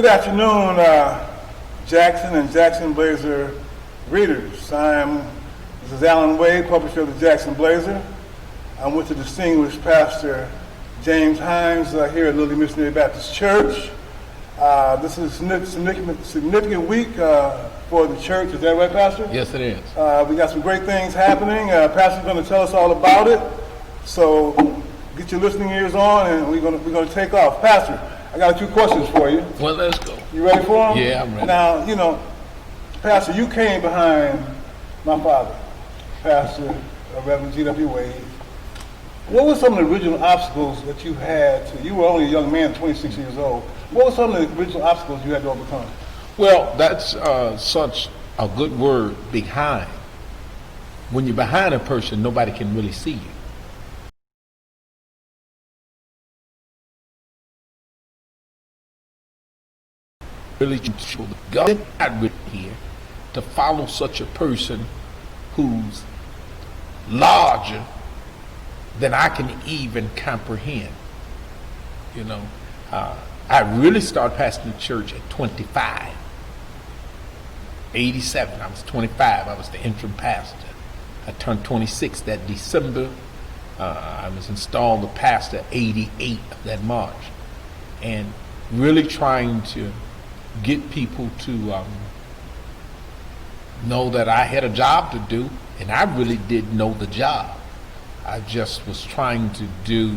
Good afternoon, Jackson and Jackson Blazer readers. This is Alan Wade, publisher of the Jackson Blazer. I'm with the distinguished pastor James Hines here at Lily Missionary Baptist Church. This is a significant week for the church. Is that right, Pastor? Yes, it is. We got some great things happening. Pastor's going to tell us all about it. So get your listening ears on, and we're going to take off. Pastor, I got a few questions for you. Well, let's go. You ready for them? Yeah, I'm ready. Now, Pastor, you came behind my father, Pastor Reverend G.W. Wade. What were some of the original obstacles that you had you were only a young man, 26 years old. What were some of the original obstacles you had to overcome? Well, that's such a good word, behind. When you're behind a person, nobody can really see you. Really, God not really here to follow such a person who's larger than I can even comprehend. I really started pastoring the church at 25. 87, I was 25, I was the interim pastor. I turned 26 that December. I was installed the pastor 88 of that March. And really trying to get people to know that I had a job to do, and I really didn't know the job. I just was trying to do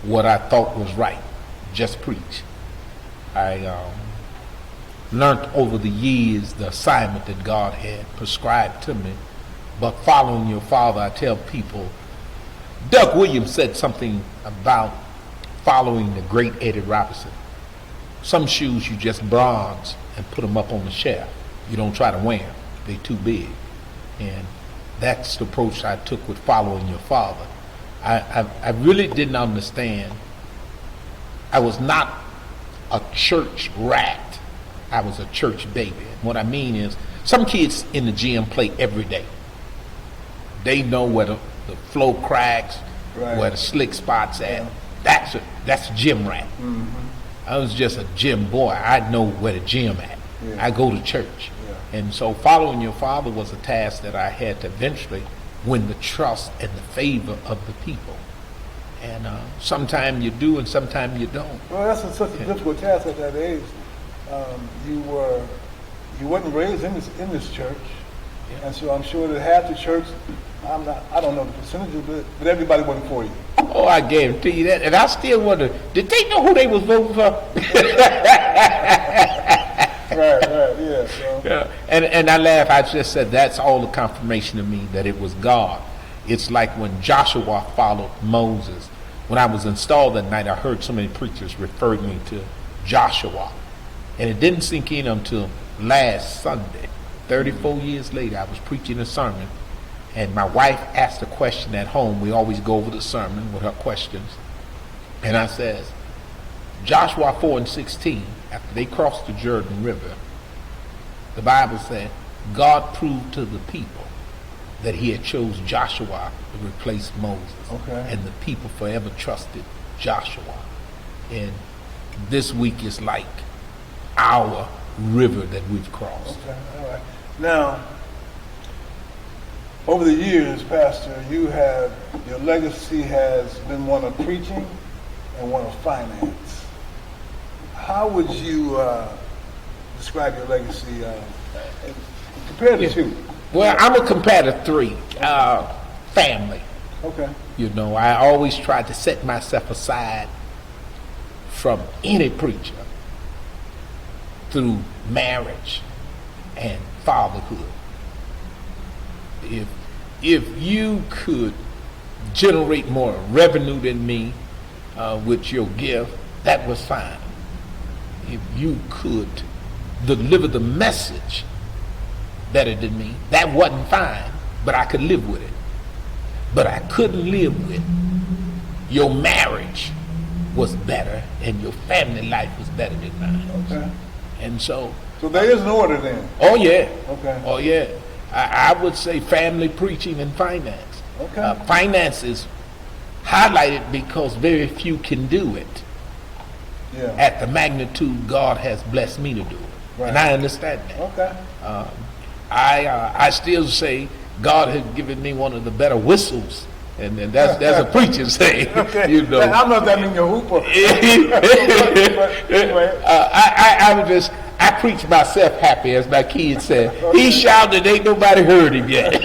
what I thought was right, just preach. I learned over the years the assignment that God had prescribed to me, but following your father, I tell people, Doug Williams said something about following the great Eddie Robinson. Some shoes you just bronze and put them up on the shelf. You don't try to wear them. They're too big. And that's the approach I took with following your father. I really didn't understand. I was not a church rat. I was a church baby. And what I mean is, some kids in the gym play every day. They know where the flow cracks, right, where the slick spots at. Yeah. That's a gym rat. Mm-hmm. I was just a gym boy. I know where the gym at. Yeah. I go to church. Yeah. And so following your father was a task that I had to eventually win the trust and the favor of the people. And sometimes you do and sometimes you don't. Well, that's such a difficult task at that age. You wasn't raised in this church. Yeah. And so I'm sure that half the church, I don't know the percentages, but everybody wasn't for you. Oh, I guarantee you that. And I still wonder, did they know who they was voting for? Right, yeah. So. Yeah. And I laugh, I just said that's all the confirmation to me that it was God. It's like when Joshua followed Moses. When I was installed that night, I heard so many preachers refer me to Joshua. And it didn't sink in until last Sunday. 34 years later, I was preaching a sermon, and my wife asked a question at home. We always go over the sermon with her questions. And I says, Joshua 4:16, after they crossed the Jordan River, the Bible said, God proved to the people that he had chose Joshua to replace Moses. Okay. And the people forever trusted Joshua. And this week is like our river that we've crossed. Okay, all right. Now, over the years, Pastor, your legacy has been one of preaching and one of finance. How would you describe your legacy compared to two? Well, I'm a compare three. Family. Okay. I always tried to set myself aside from any preacher through marriage and fatherhood. If you could generate more revenue than me with your gift, that was fine. If you could deliver the message better than me, that wasn't fine, but I could live with it. But I couldn't live with your marriage was better and your family life was better than mine. Okay. And so there is an order then? Oh yeah. Okay. Oh yeah. I would say family, preaching, and finance. Okay. Finance is highlighted because very few can do it. Yeah. at the magnitude God has blessed me to do it. Right. And I understand that. Okay. I still say God has given me one of the better whistles, and that's a preacher saying. Okay. You know. I don't know if that means you're a hooper. But anyway. I preach myself happy, as my kids said. Okay. He shouted, ain't nobody heard him yet.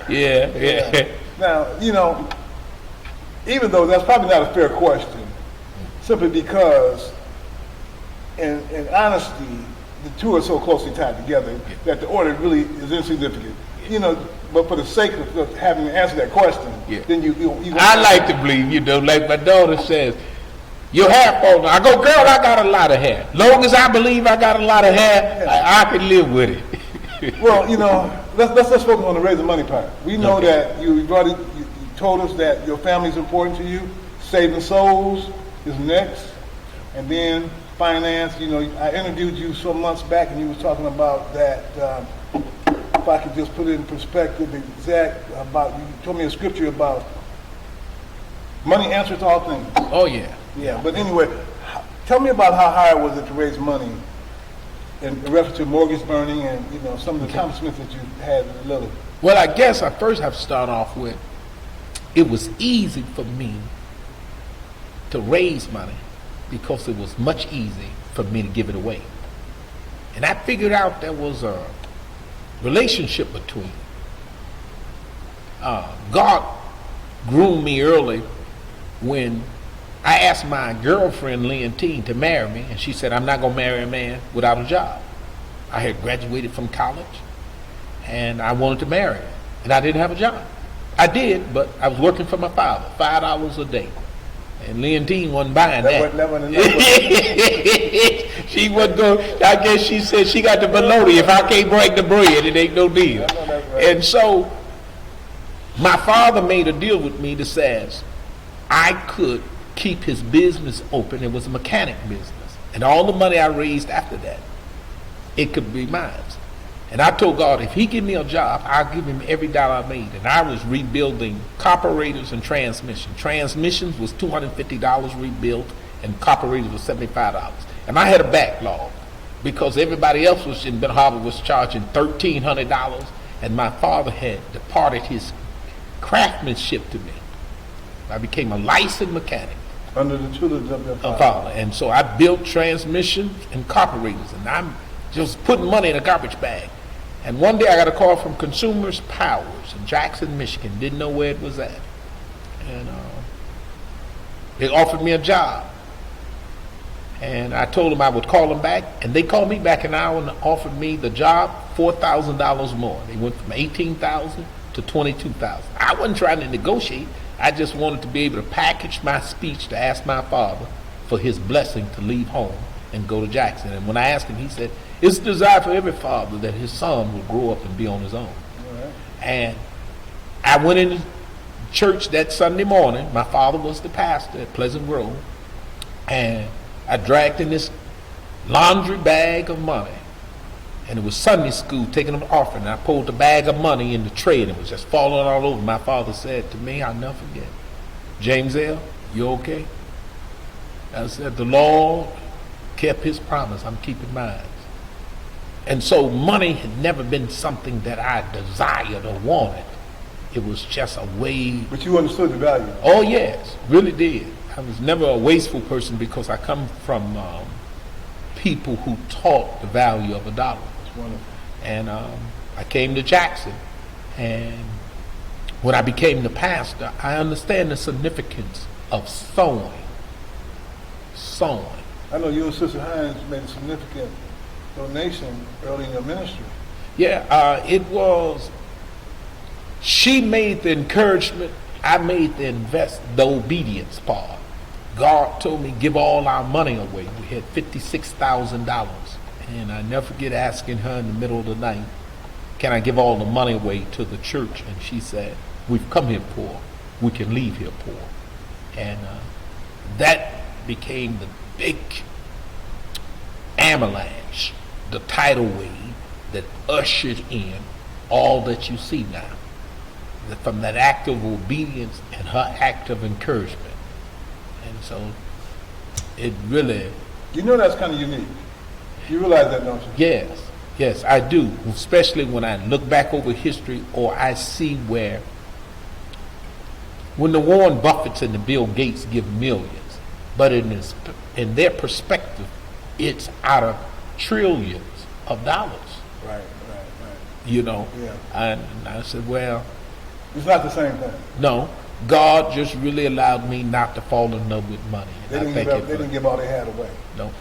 Yeah. Now, you know, even though that's probably not a fair question, simply because, in honesty, the two are so closely tied together that the order really is insignificant. You know, but for the sake of having to answer that question, then you I like to believe, you know, like my daughter says, your hair falling. I go, girl, I got a lot of hair. Long as I believe I got a lot of hair, I can live with it. Well, you know, let's focus on the raising money part. We know that you told us that your family is important to you. Saving souls is next, and then finance. You know, I interviewed you some months back, and you was talking about that. If I could just put it in perspective, you told me a scripture about money answers all things. Oh yeah. Yeah, but anyway, tell me about how hard was it to raise money in reference to mortgage burning and, you know, some of the accomplishments that you had in Lily. Well, I guess I first have to start off with, it was easy for me to raise money because it was much easier for me to give it away. And I figured out there was a relationship between. God groomed me early when I asked my girlfriend, Leontine, to marry me, and she said, I'm not going to marry a man without a job. I had graduated from college, and I wanted to marry her, and I didn't have a job. I did, but I was working for my father, $5 a day. And Leontine wasn't buying that. She wasn't going, I guess she said she got the bologna. If I can't break the bread, it ain't no deal. And so, my father made a deal with me that says I could keep his business open. It was a mechanic business. And all the money I raised after that, it could be mine. And I told God, if he give me a job, I'll give him every dollar I made. And I was rebuilding carburetors and transmission. Transmissions was $250 rebuilt, and carburetors was $75. And I had a backlog because everybody else was in Ben Harbor was charging $1,300, and my father had departed his craftsmanship to me. I became a licensed mechanic. Under the tutelage of your father. And so I built transmissions and carburetors, and I'm just putting money in a garbage bag. And one day I got a call from Consumers Powers in Jackson, Michigan. Didn't know where it was at. And they offered me a job. And I told them I would call them back. And they called me back an hour and offered me the job, $4,000 more. They went from $18,000 to $22,000. I wasn't trying to negotiate. I just wanted to be able to package my speech to ask my father for his blessing to leave home and go to Jackson. And when I asked him, he said, it's a desire for every father that his son will grow up and be on his own. Right. And I went into church that Sunday morning. My father was the pastor at Pleasant Grove. And I dragged in this laundry bag of money. And it was Sunday school taking an offering. And I pulled the bag of money in the tray, and it was just falling all over. My father said to me, I'll never forget, James L., you okay? I said, the Lord kept his promise. I'm keeping mine. And so money had never been something that I desired or wanted. It was just a way. But you understood the value. Oh, yes, really did. I was never a wasteful person because I come from people who taught the value of a dollar. And I came to Jackson, and when I became the pastor, I understand the significance of sowing. I know you and Sister Hines made a significant donation early in your ministry. Yeah, it was. She made the encouragement. I made the obedience part. God told me, give all our money away. We had $56,000. And I never forget asking her in the middle of the night, can I give all the money away to the church? And she said, we've come here poor. We can leave here poor. And that became the big avalanche, the tidal wave that ushered in all that you see now. From that act of obedience and her act of encouragement, And so it really, You know that's kind of unique. You realize that, don't you? yes, I do. Especially when I look back over history, or I see where, when the Warren Buffetts and the Bill Gates give millions, but in their perspective, it's out of trillions of dollars. Right. You know, Yeah. and I said, well, It's not the same thing. no, God just really allowed me not to fall in love with money. They And didn't, they didn't give all they had away. No.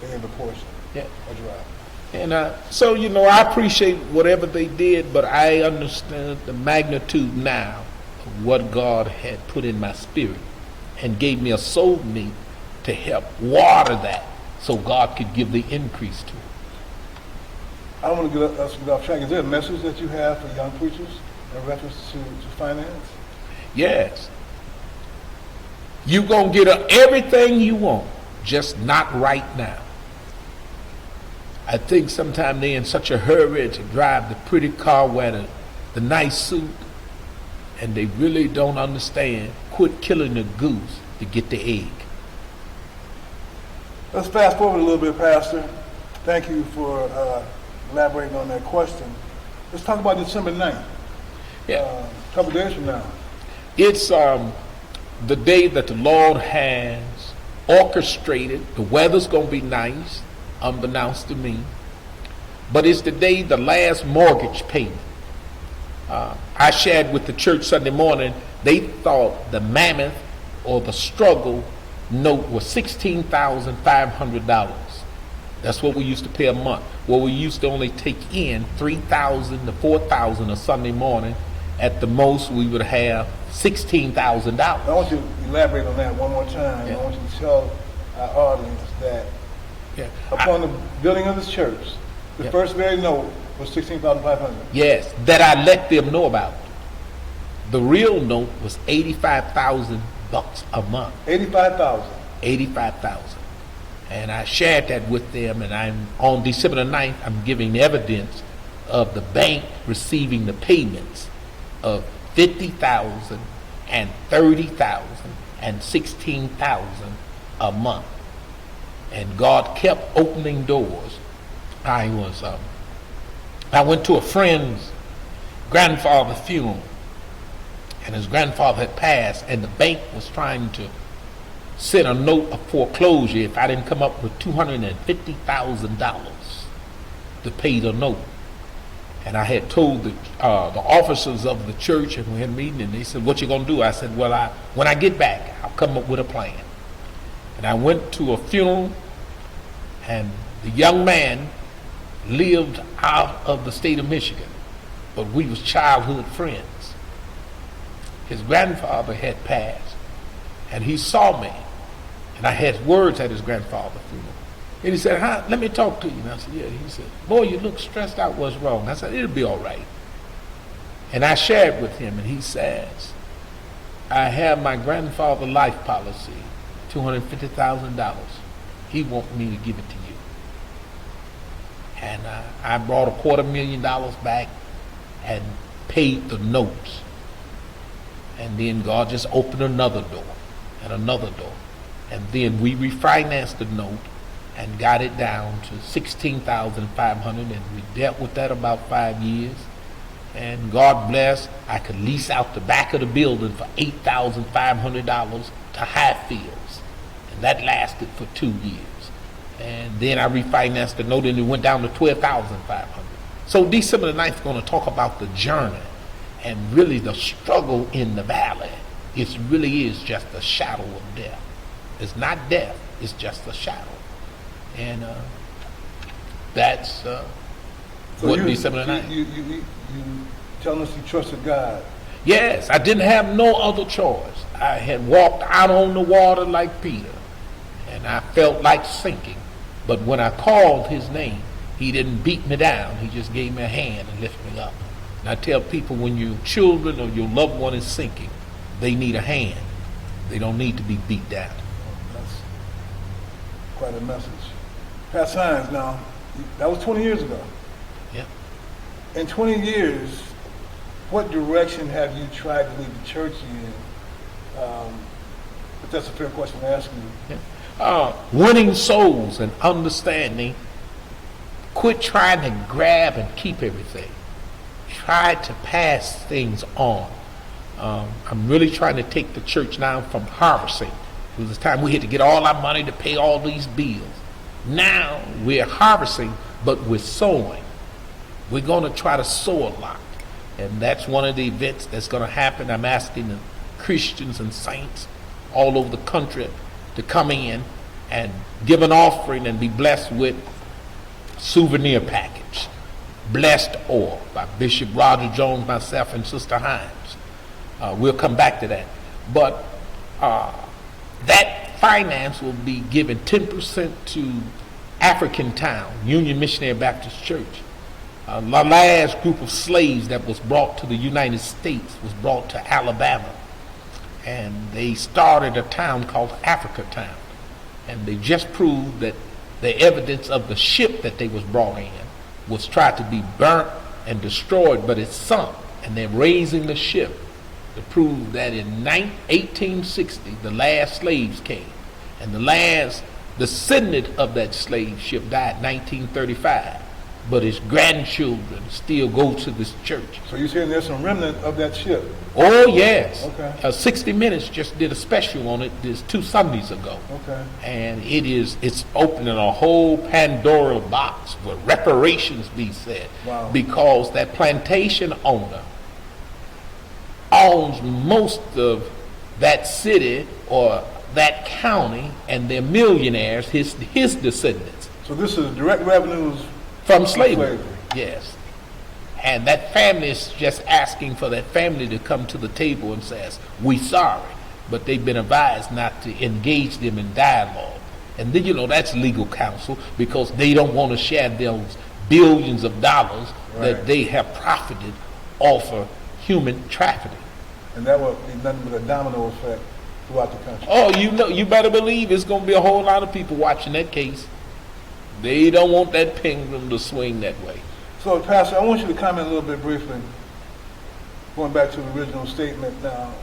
They gave a portion. Yeah. That's right. And so, you know, I appreciate whatever they did, but I understand the magnitude now of what God had put in my spirit and gave me a soul meat to help water that so God could give the increase to it. I don't want to get us off track. Is there a message that you have for young preachers in reference to finance? Yes. You're going to get everything you want, just not right now. I think sometimes they're in such a hurry to drive the pretty car, wear the nice suit, and they really don't understand. Quit killing the goose to get the egg. Let's fast forward a little bit, Pastor. Thank you for elaborating on that question. Let's talk about December 9th. Yeah. A couple days from now. It's the day that the Lord has orchestrated. The weather's going to be nice, unbeknownst to me. But it's the day the last mortgage payment. I shared with the church Sunday morning, they thought the mammoth or the struggle note was $16,500. That's what we used to pay a month. Well, we used to only take in $3,000 to $4,000 a Sunday morning. At the most, we would have $16,000. I want you to elaborate on that one more time. Yeah. I want you to tell our audience that upon the building of this church, the first very note was $16,500. Yes, that I let them know about. The real note was $85,000 a month. 85,000. 85,000. And I shared that with them, and I'm on December the 9th, I'm giving evidence of the bank receiving the payments of $50,000 and $30,000 and $16,000 a month. And God kept opening doors. I went to a friend's grandfather's funeral, and his grandfather had passed, and the bank was trying to send a note of foreclosure if I didn't come up with $250,000 to pay the note. And I had told the officers of the church, and we had a meeting, and they said, "What you gonna do?" I said, "Well, when I get back, I'll come up with a plan." And I went to a funeral, and the young man lived out of the state of Michigan, but we was childhood friends. His grandfather had passed, and he saw me, and I had words at his grandfather's funeral. And he said, "Huh, let me talk to you." And I said, "Yeah." He said, "Boy, you look stressed out. What's wrong?" I said, "It'll be all right." And I shared with him, and he says, "I have my grandfather life policy, $250,000. He wants me to give it to you." And I brought $250,000 back and paid the notes. And then God just opened another door and another door. And then we refinanced the note and got it down to $16,500, and we dealt with that about 5 years. And God bless, I could lease out the back of the building for $8,500 to Highfields, and that lasted for 2 years. And then I refinanced the note, and it went down to $12,500. So December the 9th is going to talk about the journey and really the struggle in the valley. It really is just a shadow of death. It's not death, it's just a shadow. And that's So what you, December the 9th. You telling us you trusted God. Yes, I didn't have no other choice. I had walked out on the water like Peter, and I felt like sinking. But when I called his name, he didn't beat me down. He just gave me a hand and lifted me up. And I tell people, when your children or your loved one is sinking, they need a hand. They don't need to be beat down. That's quite a message. Pastor Hines, now, that was 20 years ago. Yeah. In 20 years, what direction have you tried to lead the church in, that's a fair question to ask you. Winning souls and understanding. Quit trying to grab and keep everything. Try to pass things on. I'm really trying to take the church now from harvesting. It was the time we had to get all our money to pay all these bills. Now we're harvesting, but we're sowing. We're going to try to sow a lot. And that's one of the events that's going to happen. I'm asking the Christians and saints all over the country to come in and give an offering and be blessed with souvenir package. Blessed Oil by Bishop Roger Jones, myself, and Sister Hines. We'll come back to that. But that finance will be given 10% to African Town, Union Missionary Baptist Church. The last group of slaves that was brought to the United States was brought to Alabama. And they started a town called Africa Town. And they just proved that the evidence of the ship that they was brought in was tried to be burnt and destroyed, but it's sunk. And they're raising the ship to prove that in 1860, the last slaves came. And the last descendant of that slave ship died in 1935. But his grandchildren still go to this church. So you're saying there's some remnant of that ship? Oh, yes. Okay. 60 Minutes just did a special on it this 2 Sundays ago. Okay. And it's opening a whole Pandora box where reparations be said. Wow. Because that plantation owner owns most of that city or that county, and they're millionaires, his descendants. So this is direct revenues from slavery. Yes. And that family is just asking for that family to come to the table and says, we sorry. But they've been advised not to engage them in dialogue. And then, that's legal counsel, because they don't want to share those billions of dollars that they have profited off of human trafficking. And that will be nothing but a domino effect throughout the country. Oh, you better believe it's going to be a whole lot of people watching that case. They don't want that pendulum to swing that way. So, Pastor, I want you to comment a little bit briefly, going back to the original statement now.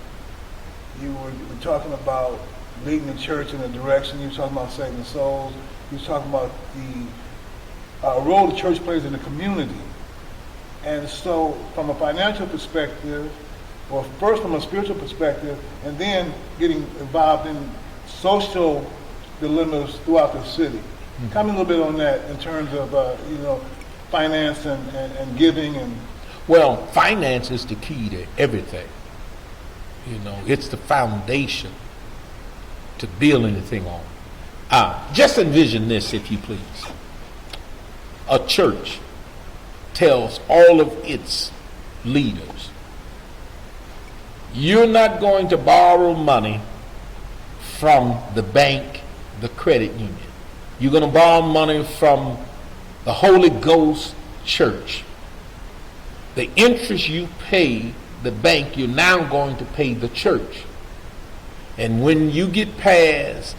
You were talking about leading the church in a direction. You were talking about saving souls. You were talking about the role the church plays in the community. And so, from a financial perspective, or first from a spiritual perspective, and then getting involved in social dilemmas throughout the city. Comment a little bit on that in terms of, finance and giving and... Well, finance is the key to everything. It's the foundation to build anything on. Just envision this, if you please. A church tells all of its leaders, you're not going to borrow money from the bank, the credit union. You're going to borrow money from the Holy Ghost Church. The interest you pay the bank, you're now going to pay the church. And when you get past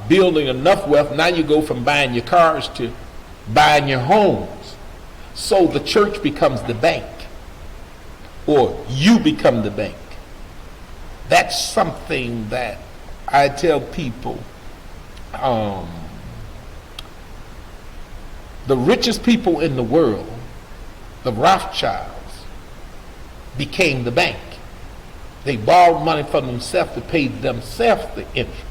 building enough wealth, now you go from buying your cars to buying your homes. So the church becomes the bank, or you become the bank. That's something that I tell people. The richest people in the world, the Rothschilds, became the bank. They borrowed money from themselves to pay themselves the interest.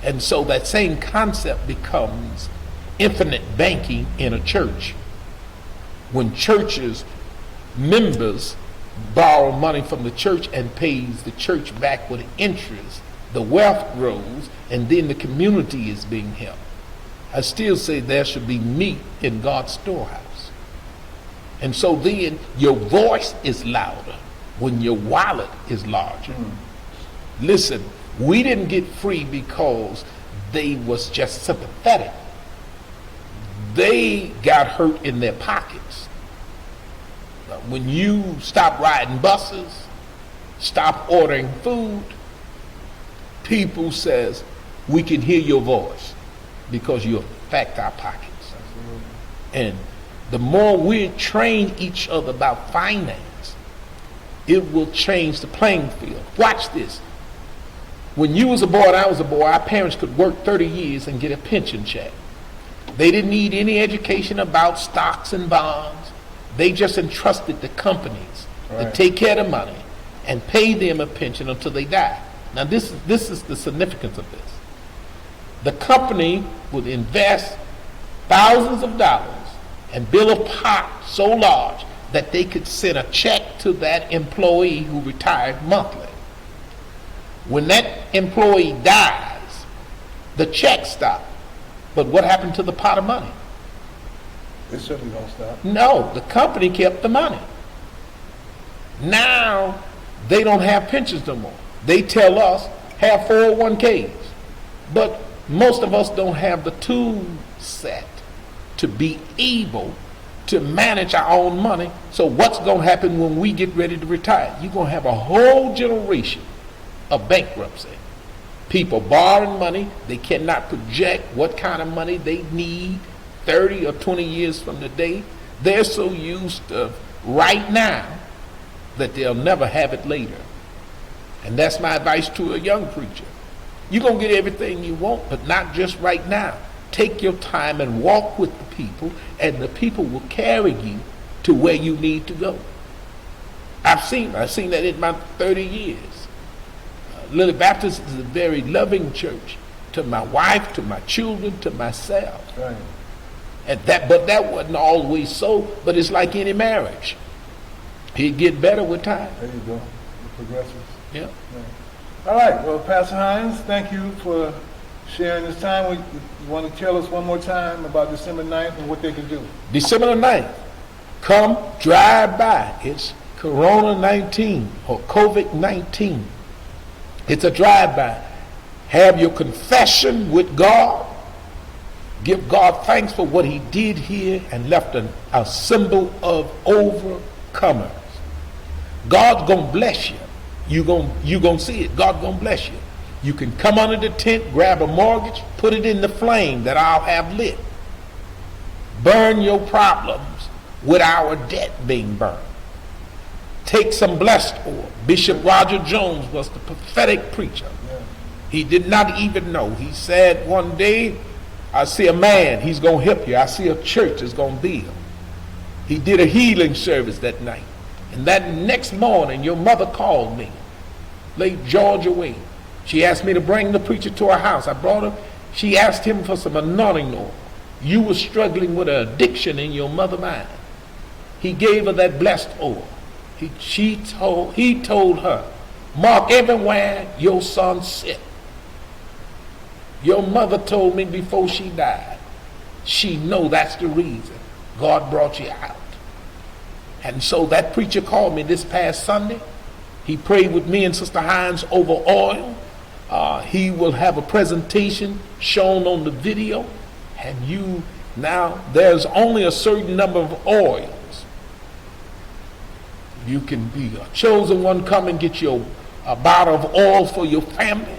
And so that same concept becomes infinite banking in a church. When churches, members borrow money from the church and pays the church back with interest, the wealth grows, and then the community is being helped. I still say there should be meat in God's storehouse. And so then your voice is louder when your wallet is larger. Listen, we didn't get free because they was just sympathetic. They got hurt in their pockets. When you stop riding buses, stop ordering food, people says, we can hear your voice because you affect our pockets. And the more we train each other about finance, it will change the playing field. Watch this. When you was a boy and I was a boy, our parents could work 30 years and get a pension check. They didn't need any education about stocks and bonds. They just entrusted the companies to take care of the money and pay them a pension until they died. Now this is the significance of this. The company would invest thousands of dollars and build a pot so large that they could send a check to that employee who retired monthly. When that employee dies, the check stopped. But what happened to the pot of money? It certainly don't stop. No, the company kept the money. Now they don't have pensions no more. They tell us have 401ks, but most of us don't have the tool set to be able to manage our own money. So what's going to happen when we get ready to retire? You're going to have a whole generation of bankruptcy. People borrowing money, they cannot project what kind of money they need 30 or 20 years from today. They're so used to right now that they'll never have it later. And that's my advice to a young preacher. You're going to get everything you want, but not just right now. Take your time and walk with the people, and the people will carry you to where you need to go. I've seen that in my 30 years. Lily Baptist is a very loving church to my wife, to my children, to myself. Right. But that wasn't always so. But it's like any marriage. It get better with time. There you go. It progresses. Yeah. Yeah. All right. Well, Pastor Hines, thank you for sharing this time. You want to tell us one more time about December 9th and what they can do? December the 9th. Come drive by. It's Corona-19 or COVID-19. It's a drive-by. Have your confession with God. Give God thanks for what he did here and left a symbol of overcomers. God's going to bless you. You're going to see it. God's going to bless you. You can come under the tent, grab a mortgage, put it in the flame that I'll have lit. Burn your problems with our debt being burned. Take some blessed oil. Bishop Roger Jones was the prophetic preacher. He did not even know. He said one day, I see a man, he's going to help you. I see a church that's going to build. He did a healing service that night. And that next morning, your mother called me, late Georgia Wade. She asked me to bring the preacher to her house. I brought her. She asked him for some anointing oil. You were struggling with an addiction in your mother's mind. He gave her that blessed oil. He told her, mark everywhere your son sit. Your mother told me before she died, she know that's the reason God brought you out. And so that preacher called me this past Sunday. He prayed with me and Sister Hines over oil. He will have a presentation shown on the video. And now there's only a certain number of oils. You can be a chosen one. Come and get a bottle of oil for your family.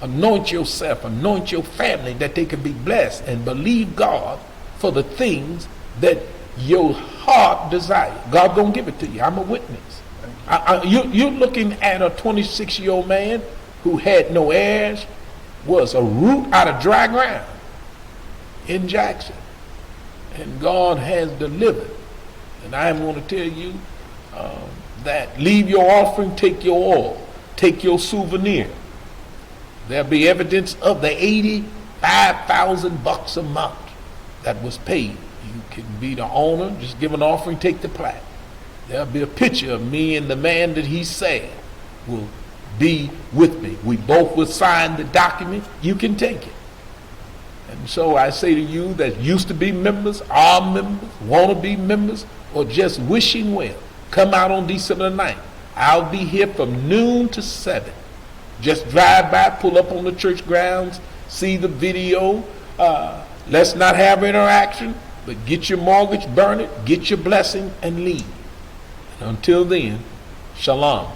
Anoint yourself, anoint your family, that they can be blessed, and believe God for the things that your heart desires. God gonna give it to you. I'm a witness. You're looking at a 26-year-old man who had no heirs, was a root out of dry ground in Jackson, and God has delivered. And I am going to tell you that leave your offering, take your oil, take your souvenir. There'll be evidence of the $85,000 a month that was paid. You can be the owner, just give an offering, take the plaque. There'll be a picture of me and the man that he said will be with me. We both will sign the document. You can take it. And so I say to you that used to be members, are members, want to be members, or just wishing well, come out on December 9th. I'll be here from noon to 7. Just drive by, pull up on the church grounds, see the video. Let's not have interaction, but get your mortgage, burn it, get your blessing, and leave. And until then, shalom.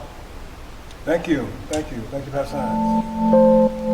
Thank you. Thank you. Thank you, Pastor Hines.